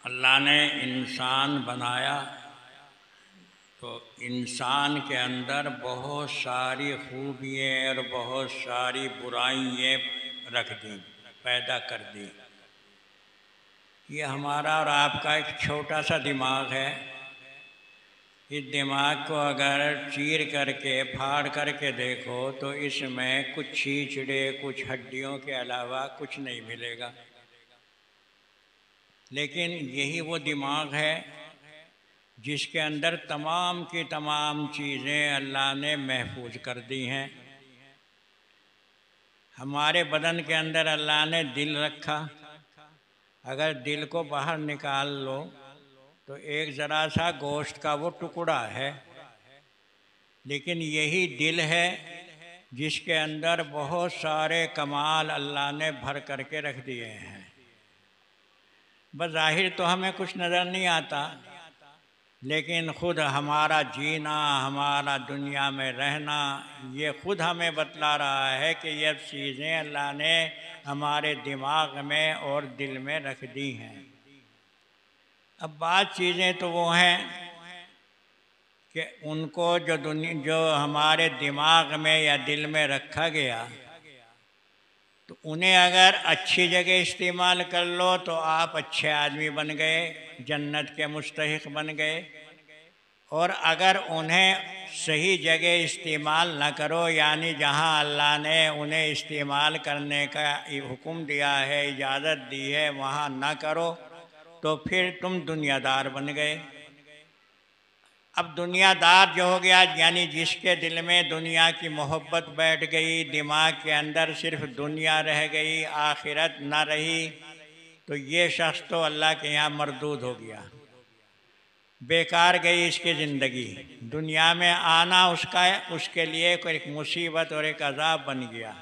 अल्लाह ने इंसान बनाया तो इंसान के अंदर बहुत सारी खूबियाँ और बहुत सारी बुराइयाँ रख दी, पैदा कर दी। ये हमारा और आपका एक छोटा सा दिमाग है। इस दिमाग को अगर चीर करके फाड़ करके देखो तो इसमें कुछ छींचड़े, कुछ हड्डियों के अलावा कुछ नहीं मिलेगा। लेकिन यही वो दिमाग है जिसके अंदर तमाम की तमाम चीज़ें अल्लाह ने महफूज कर दी हैं। हमारे बदन के अंदर अल्लाह ने दिल रखा। अगर दिल को बाहर निकाल लो तो एक ज़रा सा गोश्त का वो टुकड़ा है, लेकिन यही दिल है जिसके अंदर बहुत सारे कमाल अल्लाह ने भर करके रख दिए हैं। बज़ाहिर तो हमें कुछ नज़र नहीं आता, लेकिन ख़ुद हमारा जीना, हमारा दुनिया में रहना, ये ख़ुद हमें बतला रहा है कि ये चीज़ें अल्लाह ने हमारे दिमाग में और दिल में रख दी हैं। अब बात चीज़ें तो वो हैं कि उनको जो हमारे दिमाग में या दिल में रखा गया, तो उन्हें अगर अच्छी जगह इस्तेमाल कर लो तो आप अच्छे आदमी बन गए, जन्नत के मुस्तहिक बन गए। और अगर उन्हें सही जगह इस्तेमाल न करो, यानी जहां अल्लाह ने उन्हें इस्तेमाल करने का हुक्म दिया है, इजाज़त दी है, वहां न करो तो फिर तुम दुनियादार बन गए। अब दुनियादार जो हो गया, यानी जिसके दिल में दुनिया की मोहब्बत बैठ गई, दिमाग के अंदर सिर्फ दुनिया रह गई, आखिरत न रही, तो ये शख्स तो अल्लाह के यहाँ मरदूद हो गया, बेकार गई इसकी ज़िंदगी। दुनिया में आना उसके लिए कोई एक मुसीबत और एक अज़ाब बन गया।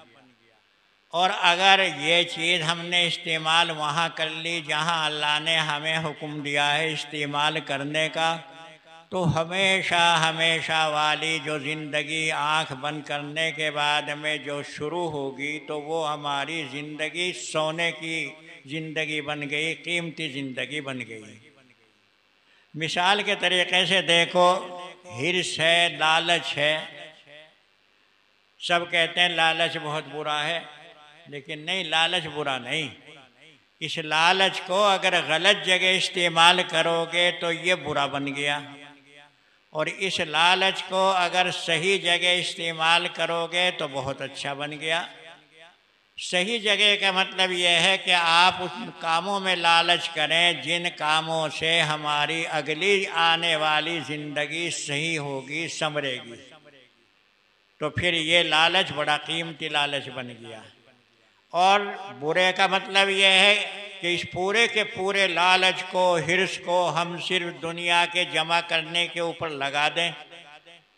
और अगर ये चीज़ हमने इस्तेमाल वहाँ कर ली जहाँ अल्लाह ने हमें हुक्म दिया है इस्तेमाल करने का, तो हमेशा हमेशा वाली जो ज़िंदगी आँख बंद करने के बाद में जो शुरू होगी, तो वो हमारी ज़िंदगी सोने की ज़िंदगी बन गई, कीमती ज़िंदगी बन गई। मिसाल के तरीक़े से देखो, हिर्स है, लालच है। सब कहते हैं लालच बहुत बुरा है, लेकिन नहीं, लालच बुरा नहीं। इस लालच को अगर गलत जगह इस्तेमाल करोगे तो ये बुरा बन गया, और इस लालच को अगर सही जगह इस्तेमाल करोगे तो बहुत अच्छा बन गया। सही जगह का मतलब यह है कि आप उस कामों में लालच करें जिन कामों से हमारी अगली आने वाली ज़िंदगी सही होगी, संवरेगी। तो फिर ये लालच बड़ा कीमती लालच बन गया। और बुरे का मतलब यह है कि इस पूरे के पूरे लालच को, हिर्स को हम सिर्फ दुनिया के जमा करने के ऊपर लगा दें।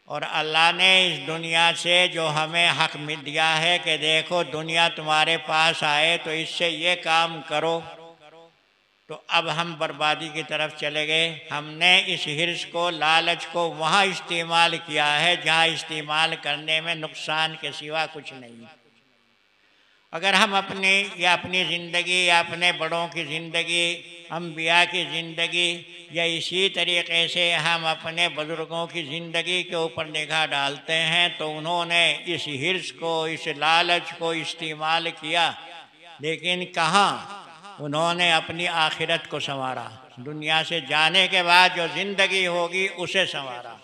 और अल्लाह ने इस दुनिया से जो हमें हक़ मिल दिया है कि देखो दुनिया तुम्हारे पास आए तो इससे ये काम करो, तो अब हम बर्बादी की तरफ चले गए। हमने इस हिर्स को, लालच को वहाँ इस्तेमाल किया है जहाँ इस्तेमाल करने में नुकसान के सिवा कुछ नहीं। अगर हम अपनी ज़िंदगी या अपने बड़ों की ज़िंदगी, अम्बिया की ज़िंदगी, या इसी तरीक़े से हम अपने बुज़ुर्गों की ज़िंदगी के ऊपर निगाह डालते हैं, तो उन्होंने इस हिर्स को, इस लालच को इस्तेमाल किया, लेकिन कहाँ उन्होंने अपनी आखिरत को संवारा। दुनिया से जाने के बाद जो ज़िंदगी होगी उसे संवारा।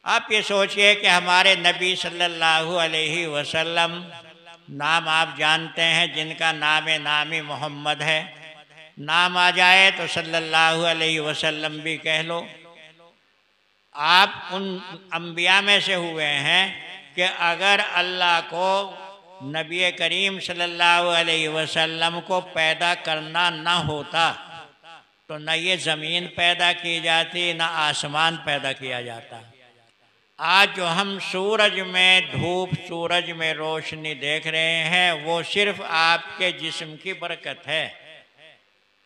आप ये सोचिए कि हमारे नबी सल्लल्लाहु अलैहि वसल्लम, नाम आप जानते हैं, जिनका नामी मोहम्मद है, नाम आ जाए तो सल्लल्लाहु अलैहि वसल्लम भी कह लो। आप उन अम्बिया में से हुए हैं कि अगर अल्लाह को नबी करीम सल्लल्लाहु अलैहि वसल्लम को पैदा करना ना होता तो न ये ज़मीन पैदा की जाती, न आसमान पैदा किया जाता। आज जो हम सूरज में धूप, सूरज में रोशनी देख रहे हैं, वो सिर्फ़ आपके जिस्म की बरकत है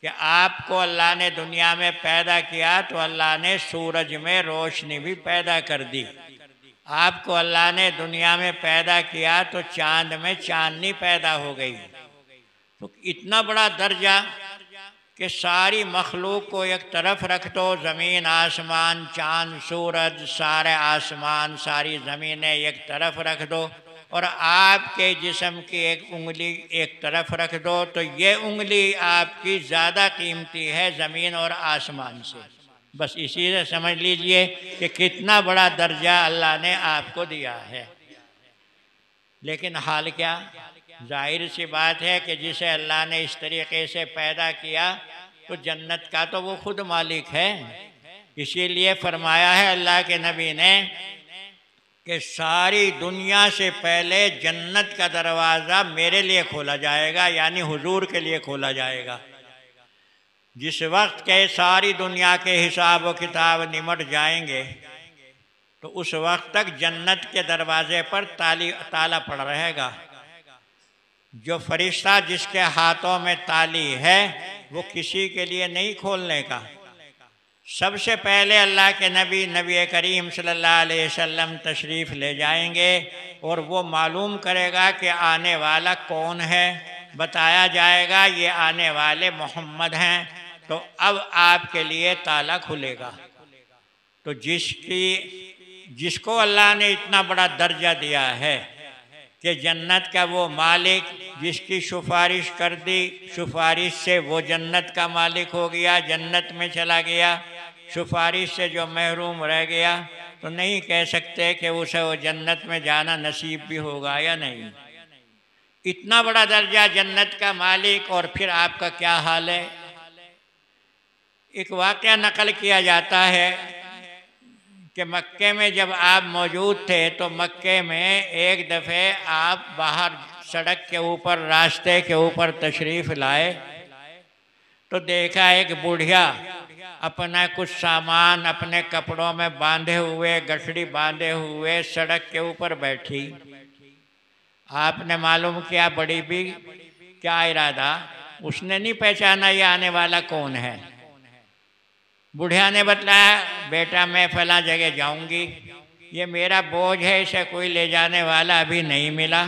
कि आपको अल्लाह ने दुनिया में पैदा किया तो अल्लाह ने सूरज में रोशनी भी पैदा कर दी। आपको अल्लाह ने दुनिया में पैदा किया तो चाँद में चाँदनी पैदा हो गई। तो इतना बड़ा दर्जा कि सारी मखलूक को एक तरफ रख दो, ज़मीन आसमान चाँद सूरज सारे आसमान सारी ज़मीनें एक तरफ रख दो और आपके जिस्म की एक उंगली एक तरफ रख दो, तो ये उंगली आपकी ज़्यादा कीमती है ज़मीन और आसमान से। बस इसी से समझ लीजिए कि कितना बड़ा दर्जा अल्लाह ने आपको दिया है। लेकिन हाल क्या, जाहिर सी बात है कि जिसे अल्लाह ने इस तरीके से पैदा किया तो जन्नत का तो वो खुद मालिक है। इसीलिए फरमाया है अल्लाह के नबी ने कि सारी दुनिया से पहले जन्नत का दरवाज़ा मेरे लिए खोला जाएगा, यानी हुजूर के लिए खोला जाएगा। जिस वक्त के सारी दुनिया के हिसाब व किताब निमट जाएंगे तो उस वक्त तक जन्नत के दरवाजे पर ताला पड़ रहेगा। जो फरिश्ता जिसके हाथों में ताली है वो किसी के लिए नहीं खोलने का। सबसे पहले अल्लाह के नबी करीम सल्लल्लाहु अलैहि वसल्लम तशरीफ़ ले जाएंगे और वो मालूम करेगा कि आने वाला कौन है। बताया जाएगा ये आने वाले मोहम्मद हैं। तो अब आपके लिए ताला खुलेगा। तो जिसको अल्लाह ने इतना बड़ा दर्जा दिया है कि जन्नत का वो मालिक, जिसकी सिफारिश कर दी, सिफारिश से वो जन्नत का मालिक हो गया, जन्नत में चला गया। सिफारिश से जो महरूम रह गया तो नहीं कह सकते कि उसे वो जन्नत में जाना नसीब भी होगा या नहीं। इतना बड़ा दर्जा जन्नत का मालिक, और फिर आपका क्या हाल है। एक वाक़या नकल किया जाता है कि मक्के में जब आप मौजूद थे तो मक्के में एक दफ़े आप बाहर सड़क के ऊपर, रास्ते के ऊपर तशरीफ़ लाए तो देखा एक बुढ़िया अपना कुछ सामान अपने कपड़ों में बांधे हुए, गठड़ी बांधे हुए सड़क के ऊपर बैठी। आपने मालूम किया बड़ी भी क्या इरादा, उसने नहीं पहचाना ये आने वाला कौन है। बुढ़िया ने बतलाया, बेटा मैं फला जगह जाऊंगी, ये मेरा बोझ है, इसे कोई ले जाने वाला अभी नहीं मिला।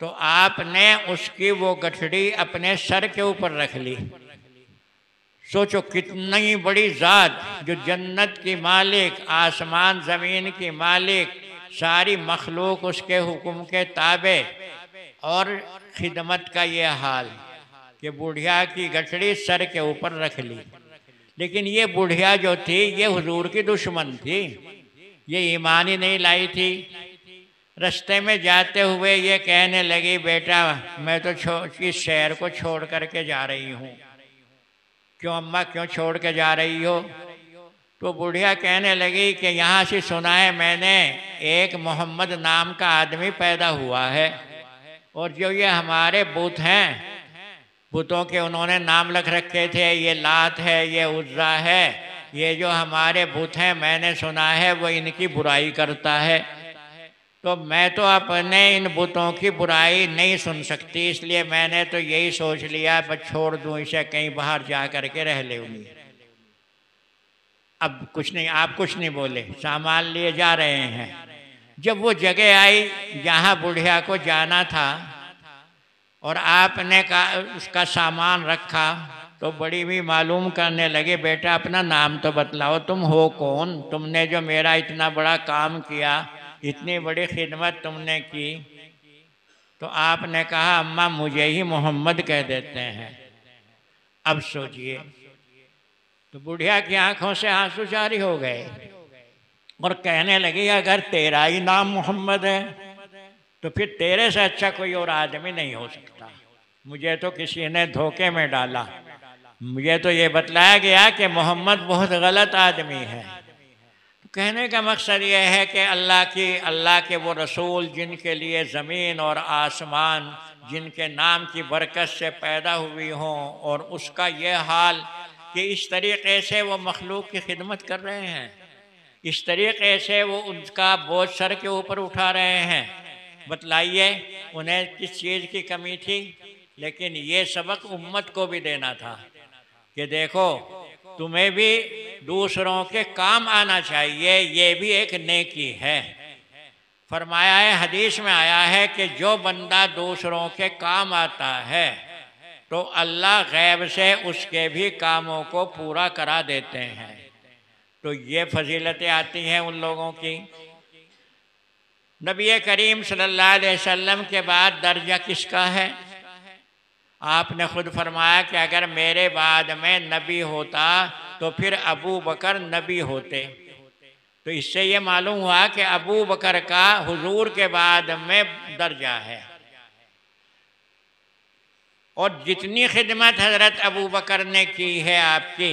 तो आपने उसकी वो गठड़ी अपने सर के ऊपर रख ली। सोचो कितनी बड़ी ज़ात, जो जन्नत की मालिक, आसमान ज़मीन की मालिक, सारी मखलूक उसके हुक्म के ताबे, और खिदमत का ये हाल कि बुढ़िया की गठड़ी सर के ऊपर रख ली। लेकिन ये बुढ़िया जो थी ये हुजूर की दुश्मन थी, ये ईमान ही नहीं लाई थी। रास्ते में जाते हुए ये कहने लगी, बेटा मैं तो इस शहर को छोड़ करके जा रही हूँ। क्यों अम्मा, क्यों छोड़ के जा रही हो। तो बुढ़िया कहने लगी कि यहाँ से सुना है मैंने एक मोहम्मद नाम का आदमी पैदा हुआ है, और जो ये हमारे बुत हैं, बुतों के उन्होंने नाम रख रखे थे, ये लात है, ये उज्जा है, ये जो हमारे बुत हैं मैंने सुना है वो इनकी बुराई करता है। तो मैं तो अपने इन बुतों की बुराई नहीं सुन सकती, इसलिए मैंने तो यही सोच लिया बस छोड़ दूँ इसे, कहीं बाहर जा कर के रह लेंगी। अब कुछ नहीं, आप कुछ नहीं बोले, सामान लिए जा रहे हैं। जब वो जगह आई जहाँ बुढ़िया को जाना था और आपने उसका सामान रखा, तो बड़ी भी मालूम करने लगे, बेटा अपना नाम तो बतलाओ, तुम हो कौन, तुमने जो मेरा इतना बड़ा काम किया, इतनी बड़ी खिदमत तुमने की। तो आपने कहा, अम्मा मुझे ही मोहम्मद कह देते हैं। अब सोचिए, तो बुढ़िया की आंखों से आंसू जारी हो गए और कहने लगी, अगर तेरा ही नाम मोहम्मद है तो फिर तेरे से अच्छा कोई और आदमी नहीं हो सकता। मुझे तो किसी ने धोखे में डाला, मुझे तो ये बतलाया गया कि मोहम्मद बहुत गलत आदमी है। तो कहने का मकसद ये है कि अल्लाह के वो रसूल जिनके लिए ज़मीन और आसमान, जिनके नाम की बरकत से पैदा हुई हों, और उसका ये हाल कि इस तरीक़े से वो मखलूक की खिदमत कर रहे हैं, इस तरीक़े से वो उनका बोझ सर के ऊपर उठा रहे हैं। बतलाइए उन्हें किस चीज़ की कमी थी। लेकिन ये सबक उम्मत को भी देना था कि देखो तुम्हें भी दूसरों के काम आना चाहिए, ये भी एक नेकी है। फरमाया है, हदीस में आया है कि जो बंदा दूसरों के काम आता है तो अल्लाह गैब से उसके भी कामों को पूरा करा देते हैं। तो ये फजीलतें आती हैं उन लोगों की। नबी करीम सल्लल्लाहु अलैहि वसल्लम के बाद दर्जा किसका है? आपने खुद फरमाया कि अगर मेरे बाद में नबी होता तो फिर अबू बकर नबी होते। तो इससे ये मालूम हुआ कि अबू बकर का हुजूर के बाद में दर्जा है। और जितनी खिदमत हज़रत अबू बकर ने की है आपकी,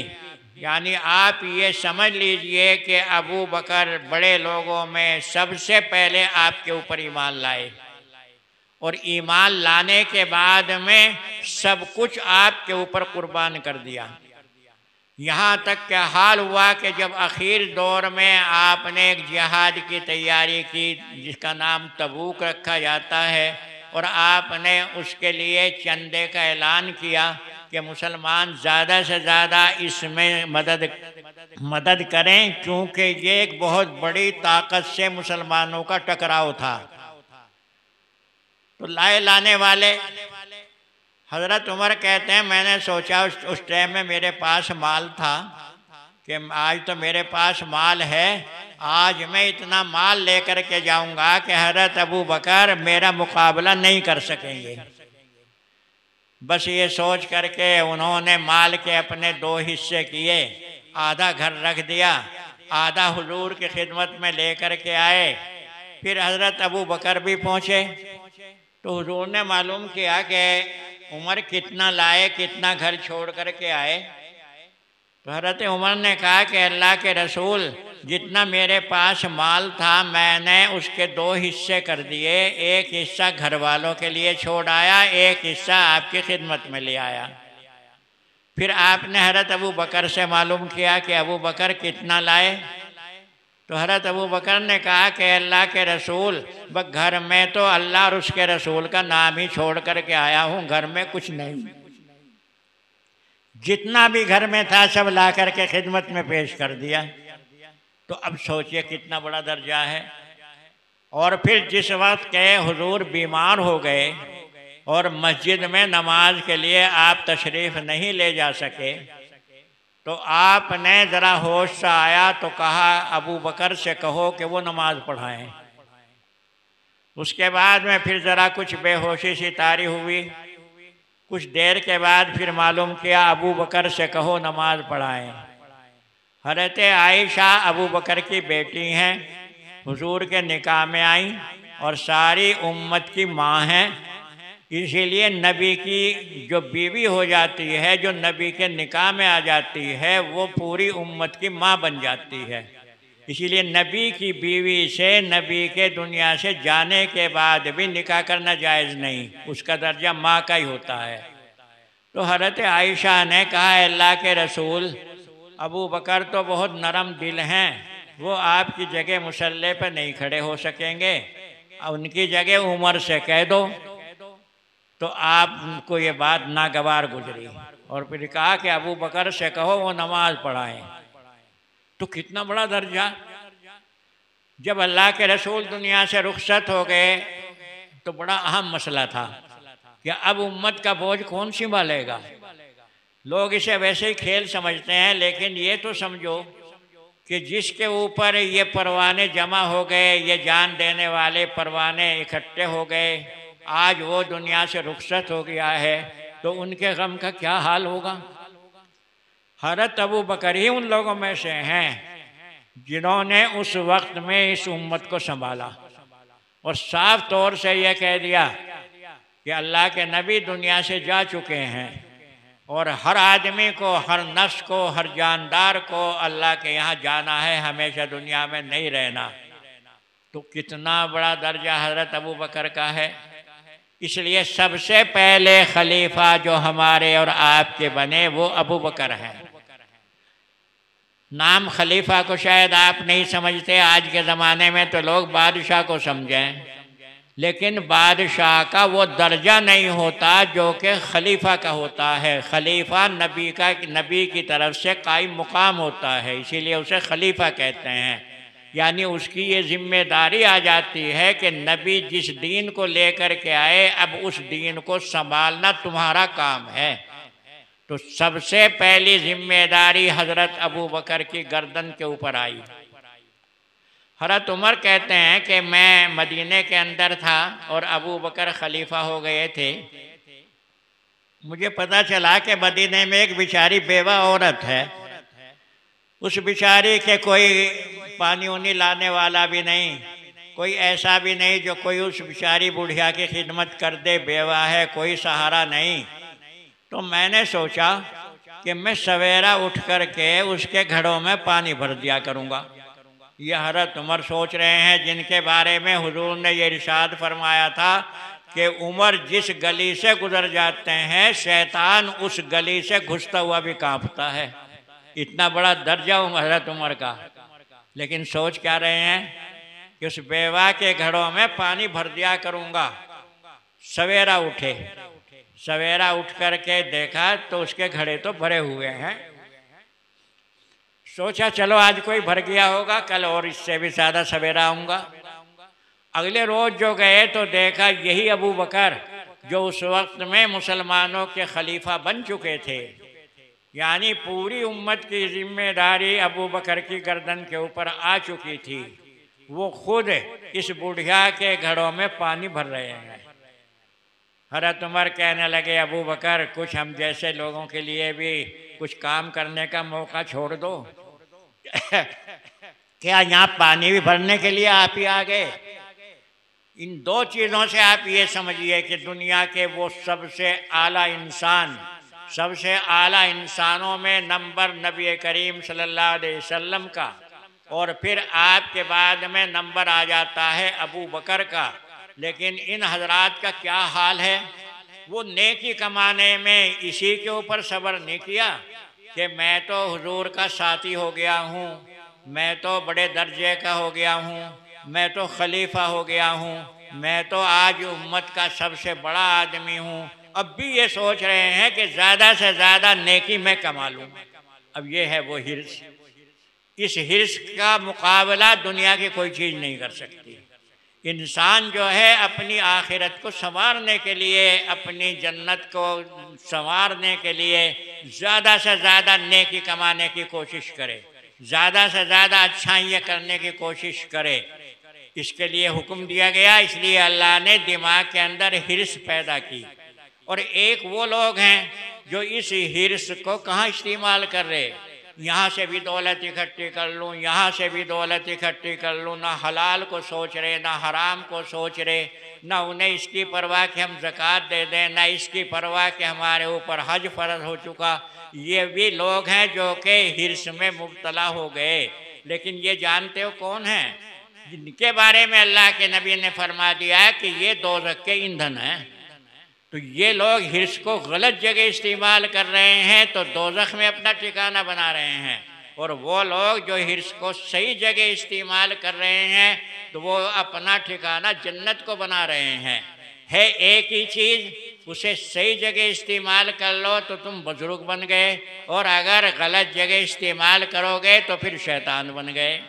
यानी आप ये समझ लीजिए कि अबू बकर बड़े लोगों में सबसे पहले आपके ऊपर ईमान लाए, और ईमान लाने के बाद में सब कुछ आपके ऊपर कुर्बान कर दिया। यहाँ तक क्या हाल हुआ कि जब आखिर दौर में आपने एक जिहाद की तैयारी की जिसका नाम तबूक रखा जाता है, और आपने उसके लिए चंदे का ऐलान किया कि मुसलमान ज़्यादा से ज़्यादा इसमें मदद करें, क्योंकि ये एक बहुत बड़ी ताकत से मुसलमानों का टकराव था। तो लाने वाले हज़रत उमर कहते हैं, मैंने सोचा उस टाइम में मेरे पास माल था कि आज तो मेरे पास माल है, आज मैं इतना माल लेकर के जाऊंगा कि हज़रत अबू बकर मेरा मुकाबला नहीं कर सकेंगे। बस ये सोच करके उन्होंने माल के अपने 2 हिस्से किए, आधा घर रख दिया, आधा हुजूर की खिदमत में लेकर के आए। फिर हज़रत अबू बकर भी पहुँचे तो हुजूर ने मालूम किया कि उमर कितना लाए, कितना घर छोड़ करके आए। तो हज़रत उमर ने कहा कि अल्लाह के रसूल, जितना मेरे पास माल था मैंने उसके 2 हिस्से कर दिए, एक हिस्सा घर वालों के लिए छोड़ आया, एक हिस्सा आपकी खिदमत में ले आया। फिर आपने हज़रत अबू बकर से मालूम किया कि अबू बकर कितना लाए। तो हज़रत अबू बकर ने कहा कि अल्लाह के रसूल, बस घर में तो अल्लाह और उसके रसूल का नाम ही छोड़ करके आया हूँ, घर में कुछ नहीं। जितना भी घर में था सब ला करके खिदमत में पेश कर दिया। तो अब सोचिए कितना बड़ा दर्जा है। और फिर जिस वक्त के हुजूर बीमार हो गए और मस्जिद में नमाज के लिए आप तशरीफ़ नहीं ले जा सके, तो आपने ज़रा होश से आया तो कहा अबू बकर से कहो कि वो नमाज पढ़ाएं। उसके बाद में फिर ज़रा कुछ बेहोशी सी तारी हुई। कुछ देर के बाद फिर मालूम किया अबू बकर से कहो नमाज पढ़ाएं। हज़रत आयशा अबू बकर की बेटी हैं, हुजूर के निकाह में आई और सारी उम्मत की माँ हैं। इसीलिए नबी की जो बीवी हो जाती है, जो नबी के निकाह में आ जाती है, वो पूरी उम्मत की माँ बन जाती है। इसीलिए नबी की बीवी से नबी के दुनिया से जाने के बाद भी निकाह करना जायज़ नहीं, उसका दर्जा माँ का ही होता है। तो हज़रत आयशा ने कहा अल्लाह के रसूल, अबू बकर तो बहुत नरम दिल हैं, वो आपकी जगह मुसल्ले पर नहीं खड़े हो सकेंगे, उनकी जगह उमर से कह दो। तो आपको ये बात नागवार गुजरी और फिर कहा कि अबू बकर से कहो वो नमाज पढ़ाएं। तो कितना बड़ा दर्जा। जब अल्लाह के रसूल दुनिया से रुखसत हो गए तो बड़ा अहम मसला था कि अब उम्मत का बोझ कौन संभालेगा। लोग इसे वैसे ही खेल समझते हैं, लेकिन ये तो समझो कि जिसके ऊपर ये परवाने जमा हो गए, ये जान देने वाले परवाने इकट्ठे हो गए, आज वो दुनिया से रुखसत हो गया है, तो उनके गम का क्या हाल होगा। हज़रत अबू बकर ही उन लोगों में से हैं जिन्होंने उस वक्त में इस उम्मत को संभाला और साफ तौर से यह कह दिया कि अल्लाह के नबी दुनिया से जा चुके हैं और हर आदमी को, हर नफ्स को, हर जानदार को अल्लाह के यहाँ जाना है, हमेशा दुनिया में नहीं रहना। तो कितना बड़ा दर्जा हज़रत अबू बकर का है। इसलिए सबसे पहले खलीफा जो हमारे और आपके बने वो अबू बकर हैं। नाम खलीफा को शायद आप नहीं समझते, आज के ज़माने में तो लोग बादशाह को समझें, लेकिन बादशाह का वो दर्जा नहीं होता जो कि खलीफा का होता है। खलीफा नबी की तरफ से कायम मुकाम होता है, इसीलिए उसे खलीफा कहते हैं। यानी उसकी ये जिम्मेदारी आ जाती है कि नबी जिस दीन को लेकर के आए, अब उस दीन को संभालना तुम्हारा काम है। तो सबसे पहली जिम्मेदारी हजरत अबू बकर की गर्दन के ऊपर आई। हजरत उमर कहते हैं कि मैं मदीने के अंदर था और अबू बकर खलीफा हो गए थे। मुझे पता चला कि मदीने में एक बेचारी बेवा औरत है, उस बेचारी के कोई पानी उनी लाने वाला भी नहीं, कोई ऐसा भी नहीं जो कोई उस बेचारी बुढ़िया की खिदमत कर दे, बेवा है, कोई सहारा नहीं। तो मैंने सोचा कि मैं सवेरा उठ कर के उसके घड़ों में पानी भर दिया करूँगा। यह हज़रत उमर सोच रहे हैं जिनके बारे में हुजूर ने ये इरशाद फरमाया था कि उमर जिस गली से गुजर जाते हैं शैतान उस गली से घुसता हुआ भी कांपता है। इतना बड़ा दर्जा हज़रत उमर का। लेकिन सोच क्या रहे हैं कि उस बेवा के घड़ों में पानी भर दिया करूँगा। सवेरा उठे, सवेरा उठ कर के देखा तो उसके घड़े तो भरे हुए हैं। सोचा चलो आज कोई भर गया होगा, कल और इससे भी ज़्यादा सवेरा आऊँगा। अगले रोज़ जो गए तो देखा यही अबू बकर जो उस वक्त में मुसलमानों के खलीफा बन चुके थे, यानी पूरी उम्मत की जिम्मेदारी अबू बकर की गर्दन के ऊपर आ चुकी थी, वो खुद इस बुढ़िया के घड़ों में पानी भर रहे हैं। हज़रत उमर कहने लगे अबू बकर कुछ हम जैसे लोगों के लिए भी कुछ काम करने का मौका छोड़ दो। क्या यहाँ पानी भी भरने के लिए आप ही आ गए? इन दो चीज़ों से आप ये समझिए कि दुनिया के वो सबसे आला इंसान, सबसे आला इंसानों में नंबर नबी करीम सल्लल्लाहु अलैहि वसल्लम का, और फिर आपके बाद में नंबर आ जाता है अबू बकर का। लेकिन इन हजरात का क्या हाल है, वो नेकी कमाने में इसी के ऊपर सब्र नहीं किया कि मैं तो हुजूर का साथी हो गया हूँ, मैं तो बड़े दर्जे का हो गया हूँ, मैं तो खलीफा हो गया हूँ, मैं तो आज उम्मत का सबसे बड़ा आदमी हूँ। अब भी ये सोच रहे हैं कि ज़्यादा से ज़्यादा नेकी मैं कमा लूँ। अब ये है वो हिर्स। इस हिर्स का मुकाबला दुनिया की कोई चीज़ नहीं कर सकती। इंसान जो है अपनी आखिरत को संवारने के लिए, अपनी जन्नत को संवारने के लिए ज़्यादा से ज़्यादा नेकी कमाने की कोशिश करे, ज़्यादा से ज़्यादा अच्छाइयाँ करने की कोशिश करे। इसके लिए हुक्म दिया गया, इसलिए अल्लाह ने दिमाग के अंदर हिर्स पैदा की। और एक वो लोग हैं जो इस हिर्स को कहाँ इस्तेमाल कर रहे, यहाँ से भी दौलत इकट्ठी कर लूँ, यहाँ से भी दौलत इकट्ठी कर लूँ, ना हलाल को सोच रहे, ना हराम को सोच रहे, ना उन्हें इसकी परवाह कि हम ज़कात दे दें, ना इसकी परवाह कि हमारे ऊपर हज फ़र्ज़ हो चुका। ये भी लोग हैं जो कि हिर्स में मुब्तला हो गए। लेकिन ये जानते हो कौन हैं? जिनके बारे में अल्लाह के नबी ने फरमा दिया कि ये दोज़ख के ईंधन हैं। तो ये लोग हिर्स को गलत जगह इस्तेमाल कर रहे हैं तो दोज़ख में अपना ठिकाना बना रहे हैं, और वो लोग जो हिर्स को सही जगह इस्तेमाल कर रहे हैं तो वो अपना ठिकाना जन्नत को बना रहे हैं। है एक ही चीज़, उसे सही जगह इस्तेमाल कर लो तो तुम बुजुर्ग बन गए, और अगर गलत जगह इस्तेमाल करोगे तो फिर शैतान बन गए।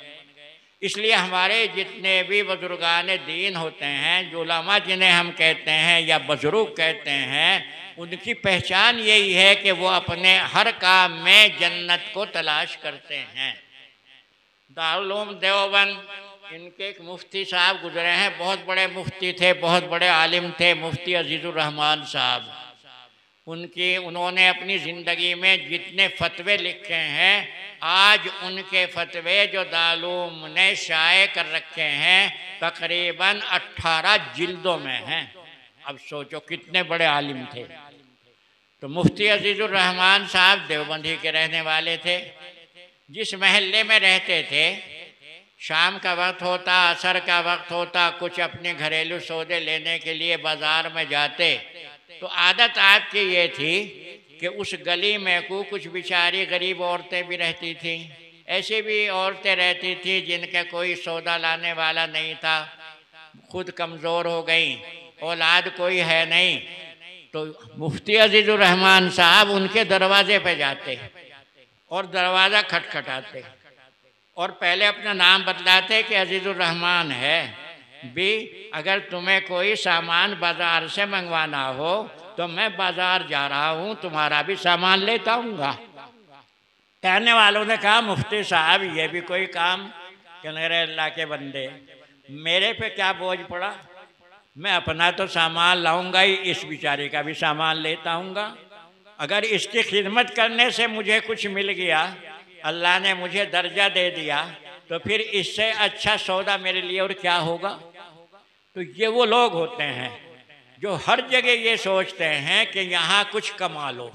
इसलिए हमारे जितने भी बुजुर्गान दीन होते हैं, जो उलमा जिन्हें हम कहते हैं या बुजुर्ग कहते हैं, उनकी पहचान यही है कि वो अपने हर काम में जन्नत को तलाश करते हैं। दारुल उलूम देवबंद, इनके एक मुफ्ती साहब गुजरे हैं, बहुत बड़े मुफ्ती थे, बहुत बड़े आलिम थे, मुफ्ती अजीज़ुर रहमान साहब। उन्होंने अपनी ज़िंदगी में जितने फतवे लिखे हैं, आज उनके फतवे जो दारूल ने शाये कर रखे हैं तकरीबन 18 जिल्दों में हैं। अब सोचो कितने बड़े आलिम थे। तो मुफ्ती अजीज़ुर रहमान साहब देवबंदी के रहने वाले थे। जिस महल्ले में रहते थे, शाम का वक्त होता, असर का वक्त होता, कुछ अपने घरेलू सौदे लेने के लिए बाज़ार में जाते, तो आदत आपकी ये थी कि उस गली में कुछ बेचारी गरीब औरतें भी रहती थीं। ऐसी भी औरतें रहती थीं जिनका कोई सौदा लाने वाला नहीं था, खुद कमज़ोर हो गई, औलाद कोई है नहीं। तो मुफ्ती अजीज़ुर रहमान साहब उनके दरवाजे पे जाते और दरवाज़ा खटखटाते। और पहले अपना नाम बतलाते कि अजीज़ुर रहमान है भी। अगर तुम्हें कोई सामान बाज़ार से मंगवाना हो तो मैं बाज़ार जा रहा हूँ, तुम्हारा भी सामान लेता आऊँगा। कहने वालों ने कहा मुफ्ती साहब ये भी कोई काम? कहने रहे अल्लाह के बंदे, मेरे पे क्या बोझ पड़ा, मैं अपना तो सामान लाऊंगा ही, इस बेचारे का भी सामान लेता आऊँगा। अगर इसकी खिदमत करने से मुझे कुछ मिल गया, अल्लाह ने मुझे दर्जा दे दिया, तो फिर इससे अच्छा सौदा मेरे लिए और क्या होगा। तो ये वो लोग होते हैं जो हर जगह ये सोचते हैं कि यहाँ कुछ कमा लो।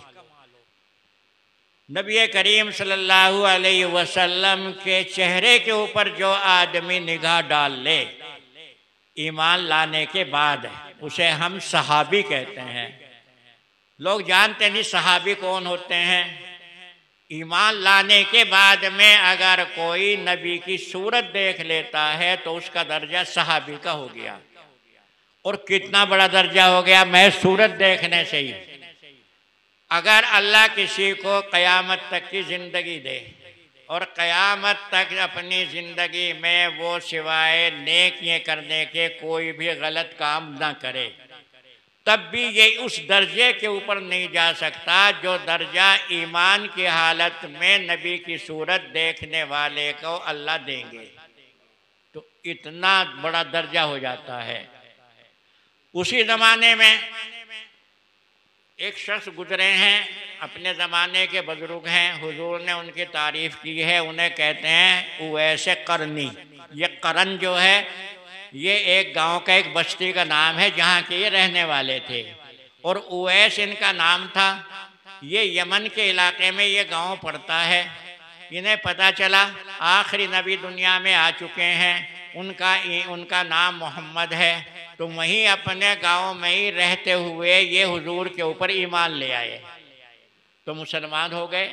नबी करीम सल्लल्लाहु अलैहि वसल्लम के चेहरे के ऊपर जो आदमी निगाह डाल ले ईमान लाने के बाद, उसे हम सहाबी कहते हैं। लोग जानते नहीं सहाबी कौन होते हैं। ईमान लाने के बाद में अगर कोई नबी की सूरत देख लेता है तो उसका दर्जा सहाबी का हो गया। और कितना बड़ा दर्जा हो गया, मैं सूरत देखने से ही। अगर अल्लाह किसी को क़यामत तक की ज़िंदगी दे और क़यामत तक अपनी ज़िंदगी में वो सिवाय नेकियां करने के कोई भी गलत काम ना करे, तब भी ये उस दर्जे के ऊपर नहीं जा सकता जो दर्जा ईमान की हालत में नबी की सूरत देखने वाले को अल्लाह देंगे। तो इतना बड़ा दर्जा हो जाता है। उसी ज़माने में एक शख्स गुजरे हैं, अपने ज़माने के बुजुर्ग हैं, हुजूर ने उनकी तारीफ़ की है। उन्हें कहते हैं उवैस करनी। ये करन जो है ये एक गांव का एक बस्ती का नाम है जहाँ के ये रहने वाले थे, और उवैस इनका नाम था। ये यमन के इलाके में ये गांव पड़ता है। इन्हें पता चला आखिरी नबी दुनिया में आ चुके हैं, उनका नाम मोहम्मद है। तो वहीं अपने गांव में ही रहते हुए ये हुजूर के ऊपर ईमान ले आए, तो मुसलमान हो गए।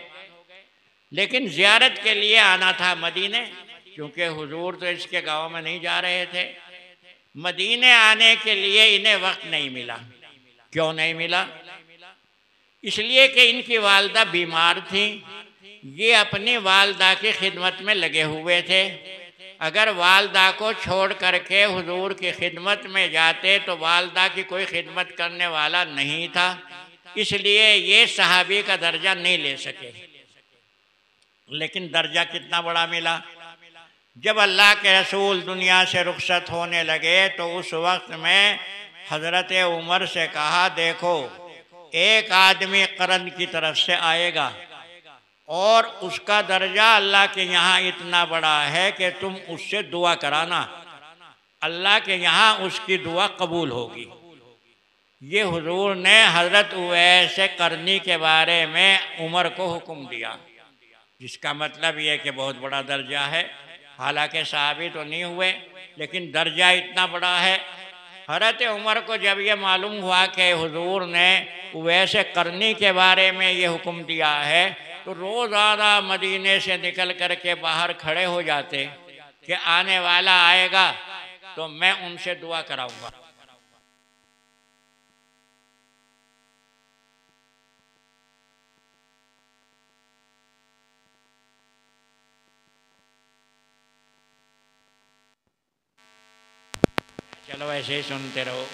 लेकिन ज़ियारत के लिए आना था मदीने, क्योंकि हुजूर तो इसके गांव में नहीं जा रहे थे। मदीने आने के लिए इन्हें वक्त नहीं मिला। क्यों नहीं मिला? इसलिए कि इनकी वालदा बीमार थी। ये अपनी वालदा की खिदमत में लगे हुए थे। अगर वालदा को छोड़ करके हुजूर की खिदमत में जाते तो वालदा की कोई खिदमत करने वाला नहीं था, इसलिए ये सहाबी का दर्जा नहीं ले सके। लेकिन दर्जा कितना बड़ा मिला। जब अल्लाह के रसूल दुनिया से रुखसत होने लगे तो उस वक्त में हज़रत उमर से कहा, देखो एक आदमी करन की तरफ से आएगा और उसका दर्जा अल्लाह के यहाँ इतना बड़ा है कि तुम उससे दुआ कराना, अल्लाह के यहाँ उसकी दुआ कबूल होगी। ये हुजूर ने हज़रत उवैस करनी के बारे में उमर को हुक्म दिया, जिसका मतलब ये कि बहुत बड़ा दर्जा है। हालांकि सहाबी तो नहीं हुए, लेकिन दर्जा इतना बड़ा है। हज़रत उमर को जब ये मालूम हुआ कि हुजूर ने उवैस करनी के बारे में ये हुक्म दिया है, तो रोज़ाना मदीने से निकल कर के बाहर खड़े हो जाते कि आने वाला आएगा तो मैं उनसे दुआ कराऊंगा। चलो ऐसे ही सुनते रहो।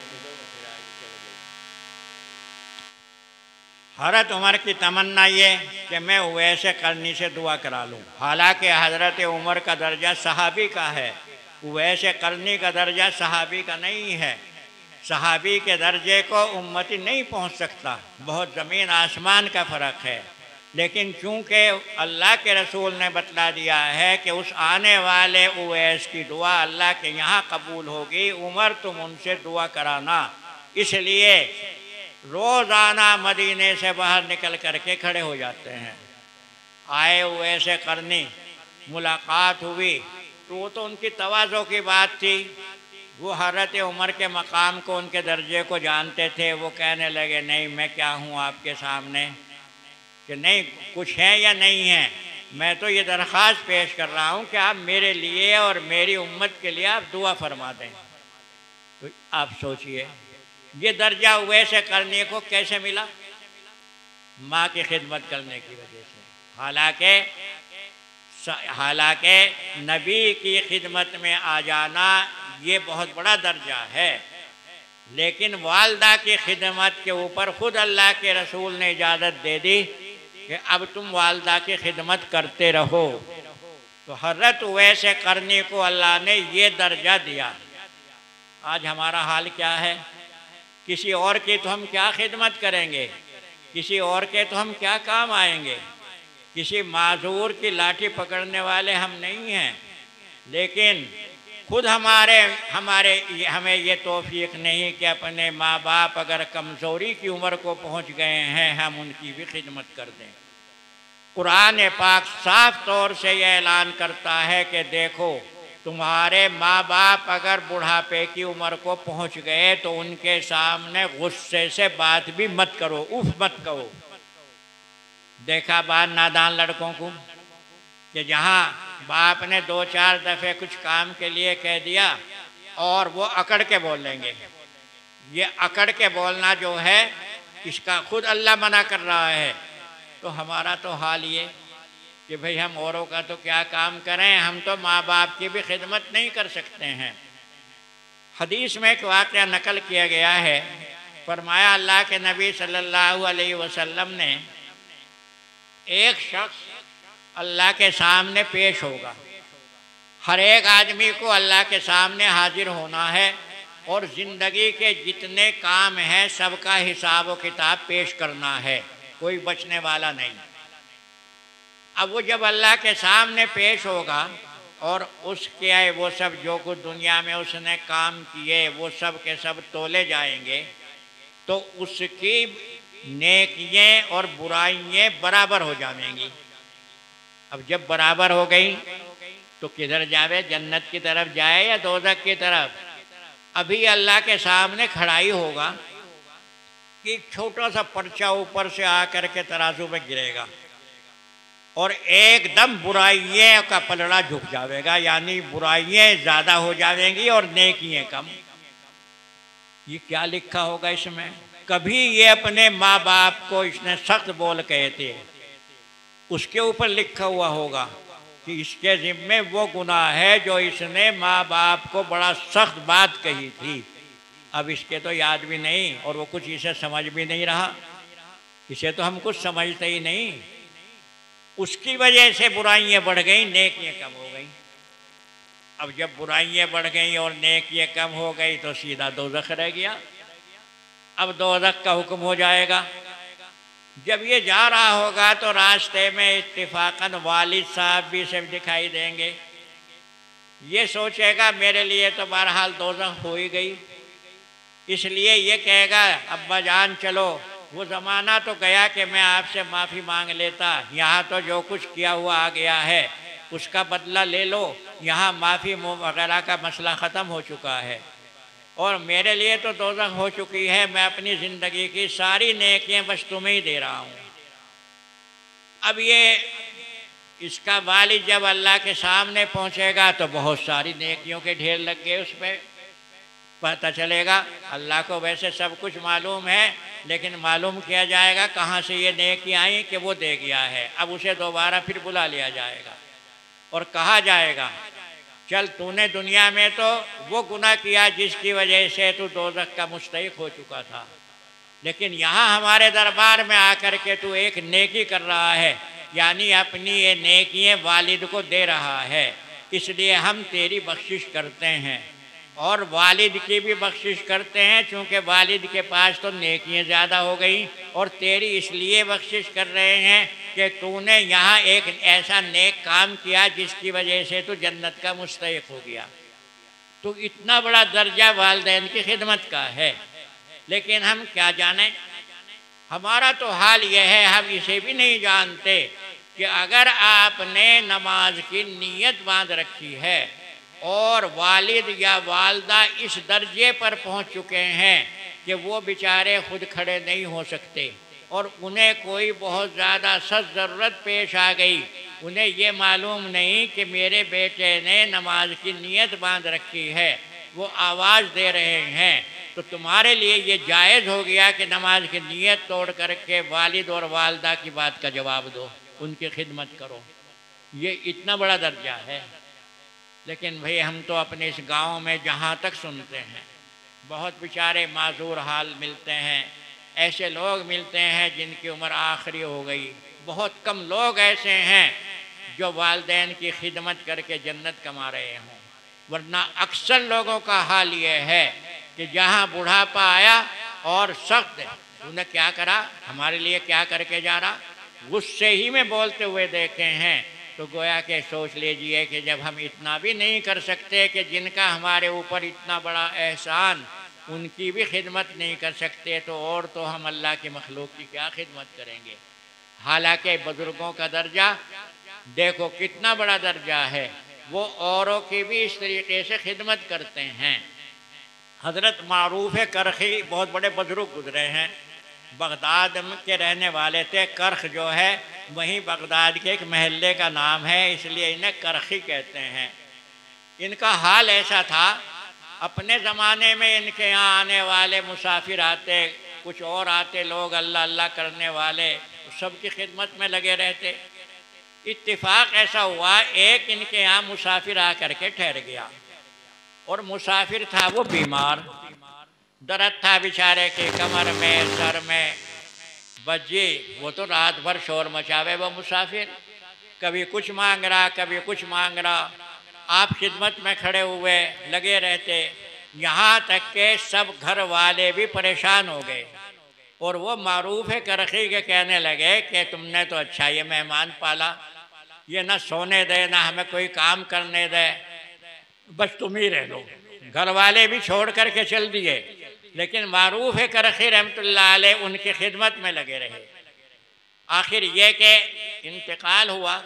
हज़रत उमर की तमन्ना ये कि मैं उवैस करनी से दुआ करा लूँ। हालांकि हज़रत उमर का दर्जा सहाबी का है, उवैस करनी का दर्जा सहाबी का नहीं है। सहाबी के दर्जे को उम्मती नहीं पहुँच सकता, बहुत ज़मीन आसमान का फ़र्क है। लेकिन चूँकि अल्लाह के रसूल ने बतला दिया है कि उस आने वाले उवैस की दुआ अल्लाह के यहाँ कबूल होगी, उमर तुम उनसे दुआ कराना, इसलिए रोज़ाना मदीने से बाहर निकल करके खड़े हो जाते हैं। आए उवैस करनी, मुलाकात हुई तो वो तो उनकी तवाज़ो की बात थी। वो हज़रत उमर के मकाम को, उनके दर्जे को जानते थे। वो कहने लगे नहीं मैं क्या हूँ आपके सामने कि नहीं कुछ है या नहीं है, मैं तो ये दरख्वास्त पेश कर रहा हूँ कि आप मेरे लिए और मेरी उम्मत के लिए आप दुआ फरमा दें। तो आप सोचिए ये दर्जा उवैस करने को कैसे मिला? माँ की खिदमत करने की वजह से। हालांकि हालांकि नबी की खिदमत में आ जाना ये बहुत बड़ा दर्जा है, लेकिन वालदा की खिदमत के ऊपर ख़ुद अल्लाह के रसूल ने इजाज़त दे दी कि अब तुम वालदा की खिदमत करते रहो। तो हज़रत वैसे करने को अल्लाह ने ये दर्जा दिया। आज हमारा हाल क्या है? किसी और की तो हम क्या खिदमत करेंगे, किसी और के तो हम क्या काम आएंगे, किसी माजूर की लाठी पकड़ने वाले हम नहीं हैं। लेकिन खुद हमें ये तौफीक नहीं कि अपने माँ बाप अगर कमज़ोरी की उम्र को पहुँच गए हैं हम उनकी भी खिदमत कर दें। कुरान पाक साफ तौर से यह ऐलान करता है कि देखो, तुम्हारे माँ बाप अगर बुढ़ापे की उम्र को पहुँच गए तो उनके सामने गुस्से से बात भी मत करो, उफ मत कहो। देखा बात नादान लड़कों को कि जहाँ बाप ने 2-4 दफ़े कुछ काम के लिए कह दिया और वो अकड़ के बोल लेंगे। ये अकड़ के बोलना जो है इसका खुद अल्लाह मना कर रहा है। तो हमारा तो हाल ये कि भाई हम औरों का तो क्या काम करें, हम तो माँ बाप की भी खिदमत नहीं कर सकते हैं। हदीस में एक वाक़या नकल किया गया है, फरमाया अल्लाह के नबी सल्लल्लाहु अलैहि वसल्लम ने, एक शख्स अल्लाह के सामने पेश होगा। हर एक आदमी को अल्लाह के सामने हाजिर होना है और ज़िंदगी के जितने काम हैं सबका हिसाब व किताब पेश करना है, कोई बचने वाला नहीं। अब वो जब अल्लाह के सामने पेश होगा और उसके वो सब जो कुछ दुनिया में उसने काम किए वो सब के सब तोले जाएंगे, तो उसकी नेकियां और बुराइयां बराबर हो जाएंगी। अब जब बराबर हो गई तो किधर जावे, जन्नत की तरफ जाए या दोज़ख की तरफ? अभी अल्लाह के सामने खड़ाई होगा कि छोटा सा पर्चा ऊपर से आकर के तराजू में गिरेगा और एकदम बुराइयों का पलड़ा झुक जाएगा, यानी बुराइयां ज़्यादा हो जाएंगी और नेकियां कम। ये क्या लिखा होगा इसमें? कभी ये अपने माँ बाप को इसने सख्त बोल कहे थे, उसके ऊपर लिखा हुआ होगा कि इसके ज़िम्मे वो गुनाह है जो इसने माँ बाप को बड़ा सख्त बात कही थी। अब इसके तो याद भी नहीं और वो कुछ इसे समझ भी नहीं रहा, इसे तो हम कुछ समझते ही नहीं। उसकी वजह से बुराइयां बढ़ गई, नेकियां कम हो गई। अब जब बुराइयां बढ़ गई और नेकियां कम हो गई तो सीधा दोज़ख रह गया। अब दोज़ख का हुक्म हो जाएगा। जब ये जा रहा होगा तो रास्ते में इत्तिफाकन वालिद साहब भी सब दिखाई देंगे। ये सोचेगा मेरे लिए तो बहरहाल दोज़ख हो ही गई, इसलिए ये कहेगा अब्बा जान चलो, वो ज़माना तो गया कि मैं आपसे माफ़ी मांग लेता, यहाँ तो जो कुछ किया हुआ आ गया है उसका बदला ले लो, यहाँ माफ़ी वगैरह का मसला ख़त्म हो चुका है और मेरे लिए तो दोज़ख हो चुकी है। मैं अपनी ज़िंदगी की सारी नेकियां बस तुम्हें ही दे रहा हूँ। अब ये इसका वालिद जब अल्लाह के सामने पहुँचेगा तो बहुत सारी नेकियों के ढेर लग गए। उस पर पता चलेगा अल्लाह को वैसे सब कुछ मालूम है, लेकिन मालूम किया जाएगा कहाँ से ये नेकी आई कि वो दे गया है। अब उसे दोबारा फिर बुला लिया जाएगा और कहा जाएगा चल तूने दुनिया में तो वो गुनाह किया जिसकी वजह से तू दोज़ख का मुस्तहिक हो चुका था, लेकिन यहाँ हमारे दरबार में आकर के तू एक नेकी कर रहा है, यानी अपनी ये नेकियां वालिद को दे रहा है, इसलिए हम तेरी बख्शिश करते हैं और वालिद की भी बख्शिश करते हैं, चूँकि वालिद के पास तो नेकियां ज़्यादा हो गई और तेरी इसलिए बख्शिश कर रहे हैं कि तूने यहाँ एक ऐसा नेक काम किया जिसकी वजह से तू जन्नत का मुस्तहिक हो गया। तो इतना बड़ा दर्जा वालिदैन की खिदमत का है, लेकिन हम क्या जाने, हमारा तो हाल यह है हम इसे भी नहीं जानते कि अगर आपने नमाज की नीयत बांध रखी है और वालिद या वालदा इस दर्जे पर पहुंच चुके हैं कि वो बेचारे खुद खड़े नहीं हो सकते और उन्हें कोई बहुत ज़्यादा सख्त ज़रूरत पेश आ गई, उन्हें ये मालूम नहीं कि मेरे बेटे ने नमाज की नीयत बांध रखी है, वो आवाज़ दे रहे हैं, तो तुम्हारे लिए ये जायज़ हो गया कि नमाज की नीयत तोड़ करके वालिद और वालदा की बात का जवाब दो, उनकी खिदमत करो। ये इतना बड़ा दर्जा है। लेकिन भाई हम तो अपने इस गांव में जहाँ तक सुनते हैं, बहुत बेचारे माजूर हाल मिलते हैं, ऐसे लोग मिलते हैं जिनकी उम्र आखिरी हो गई। बहुत कम लोग ऐसे हैं जो वालिदैन की खिदमत करके जन्नत कमा रहे हों, वरना अक्सर लोगों का हाल ये है कि जहाँ बुढ़ापा आया और सख्त उन्हें क्या करा, हमारे लिए क्या करके जा रहा, गुस्से ही में बोलते हुए देखे हैं। तो गोया के सोच लीजिए कि जब हम इतना भी नहीं कर सकते कि जिनका हमारे ऊपर इतना बड़ा एहसान, उनकी भी खिदमत नहीं कर सकते, तो और तो हम अल्लाह की मखलूक की क्या खिदमत करेंगे। हालांकि बुजुर्गों का दर्जा देखो कितना बड़ा दर्जा है, वो औरों की भी इस तरीके से खिदमत करते हैं। हज़रत मारूफ करखी बहुत बड़े बुजुर्ग गुजरे हैं, बगदाद के रहने वाले थे। करख जो है वहीं बगदाद के एक महल्ले का नाम है, इसलिए इन्हें करखी कहते हैं। इनका हाल ऐसा था, अपने ज़माने में इनके यहाँ आने वाले मुसाफिर आते, कुछ और आते लोग अल्लाह अल्लाह करने वाले, सबकी खिदमत में लगे रहते। इत्तिफाक ऐसा हुआ, एक इनके यहाँ मुसाफिर आकर के ठहर गया, और मुसाफिर था वो बीमार, दर्द था बेचारे के कमर में, सर में। बज्जी वो तो रात भर शोर मचावे वो मुसाफिर, कभी कुछ मांग रहा कभी कुछ मांग रहा। आप खिदमत में खड़े हुए लगे रहते, यहाँ तक के सब घर वाले भी परेशान हो गए। और वो मारूफ करखी के कहने लगे कि तुमने तो अच्छा ये मेहमान पाला, ये ना सोने दे ना हमें कोई काम करने दे, बस तुम ही रह लो। घर वाले भी छोड़ करके चल दिए, लेकिन मारूफ करखी रहमतुल्लाह अलैह उनकी खिदमत में लगे रहे। आखिर ये कि इंतकाल हुआ।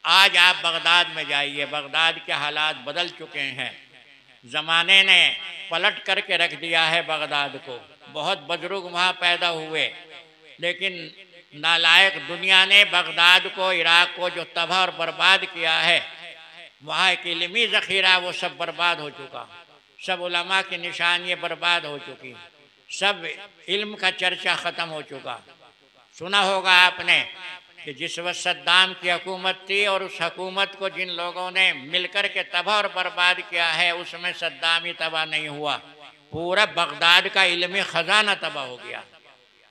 आज आप बगदाद में जाइए, बगदाद के हालात बदल चुके हैं, ज़माने ने पलट करके रख दिया है बगदाद को। बहुत बुजुर्ग वहाँ पैदा हुए, लेकिन नालायक दुनिया ने बगदाद को, इराक़ को जो तबाह और बर्बाद किया है, वहाँ एक इल्मी ज़ख़ीरा वो सब बर्बाद हो चुका, सब उलमा की निशानियाँ बर्बाद हो चुकी, सब इल्म का चर्चा ख़त्म हो चुका। सुना होगा आपने कि जिस वक्त सद्दाम की हुकूमत थी और उस हुकूमत को जिन लोगों ने मिलकर के तबाह और बर्बाद किया है, उसमें सद्दाम ही तबाह नहीं हुआ, पूरा बगदाद का इल्मी ख़जाना तबाह हो गया।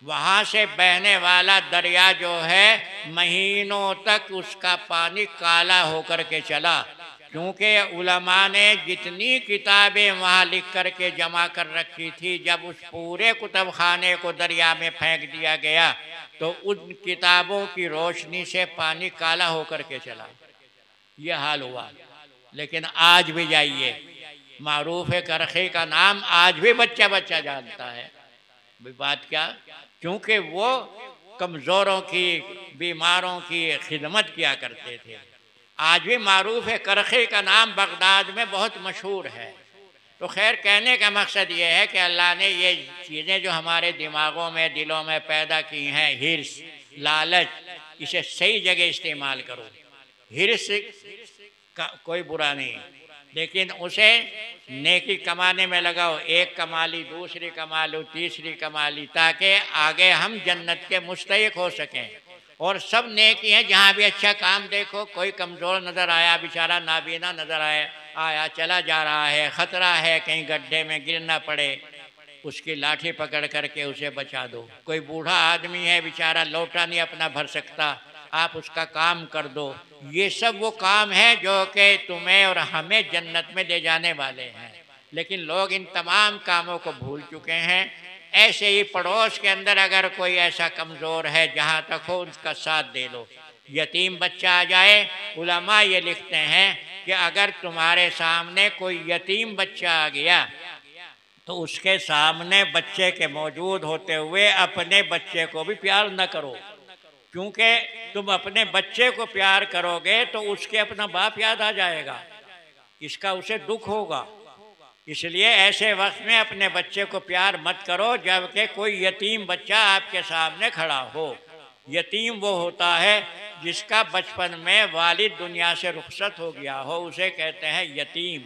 वहाँ से बहने वाला दरिया जो है महीनों तक उसका पानी काला होकर के चला, क्योंकि उलमा ने जितनी किताबें वहाँ लिख कर के जमा कर रखी थी, जब उस पूरे कुतुब खाने को दरिया में फेंक दिया गया तो उन किताबों की रोशनी से पानी काला होकर के चला। ये हाल हुआ। लेकिन आज भी जाइए, मारूफ करखी का नाम आज भी बच्चा बच्चा जानता है। बात क्या, क्योंकि वो कमज़ोरों की, बीमारों की खिदमत किया करते थे। आज भी मारूफ करखी का नाम बगदाद में बहुत मशहूर है। तो खैर, कहने का मकसद ये है कि अल्लाह ने ये चीज़ें जो हमारे दिमागों में, दिलों में पैदा की हैं, हिर्स, लालच, इसे सही जगह इस्तेमाल करो। हिर्स का कोई बुरा नहीं, लेकिन उसे नेकी कमाने में लगाओ। एक कमा ली, दूसरी कमा लो, तीसरी कमा ली, ताकि आगे हम जन्नत के मुस्तहिक हो सकें। और सब नेकी हैं, जहाँ भी अच्छा काम देखो, कोई कमज़ोर नज़र आया, बेचारा नाबीना नज़र आया चला जा रहा है, ख़तरा है कहीं गड्ढे में गिर ना पड़े, उसकी लाठी पकड़ करके उसे बचा दो। कोई बूढ़ा आदमी है, बेचारा लोटा नहीं अपना भर सकता, आप उसका काम कर दो। ये सब वो काम है जो कि तुम्हें और हमें जन्नत में ले जाने वाले हैं। लेकिन लोग इन तमाम कामों को भूल चुके हैं। ऐसे ही पड़ोस के अंदर अगर कोई ऐसा कमज़ोर है, जहाँ तक हो उसका साथ दे लो। यतीम बच्चा आ जाए, उलमा ये लिखते हैं कि अगर तुम्हारे सामने कोई यतीम बच्चा आ गया तो उसके सामने बच्चे के मौजूद होते हुए अपने बच्चे को भी प्यार न करो, क्योंकि तुम अपने बच्चे को प्यार करोगे तो उसके अपना बाप याद आ जाएगा, इसका उसे दुख होगा। इसलिए ऐसे वक्त में अपने बच्चे को प्यार मत करो जबकि कोई यतीम बच्चा आपके सामने खड़ा हो। यतीम वो होता है जिसका बचपन में वालिद दुनिया से रुखसत हो गया हो, उसे कहते हैं यतीम।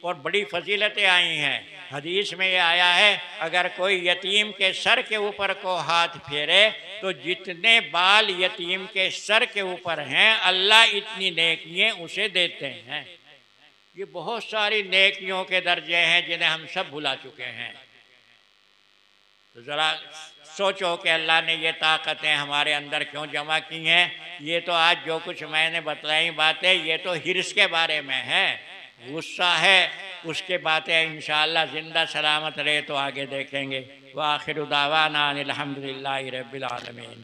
और बड़ी फजीलतें आई हैं। हदीस में ये आया है, अगर कोई यतीम के सर के ऊपर को हाथ फेरे तो जितने बाल यतीम के सर के ऊपर हैं अल्लाह इतनी नेकियां उसे देते हैं। ये बहुत सारी नेकियों के दर्जे हैं जिन्हें हम सब भुला चुके हैं। तो ज़रा सोचो कि अल्लाह ने ये ताकतें हमारे अंदर क्यों जमा की हैं। ये तो आज जो कुछ मैंने बतलाई बातें, ये तो हिर्स के बारे में है, गुस्सा है उसके बातें इंशाअल्लाह ज़िंदा सलामत रहे तो आगे देखेंगे। व आखिर दावाना अनिल हम्दुलिल्लाहि रब्बिल आलमीन।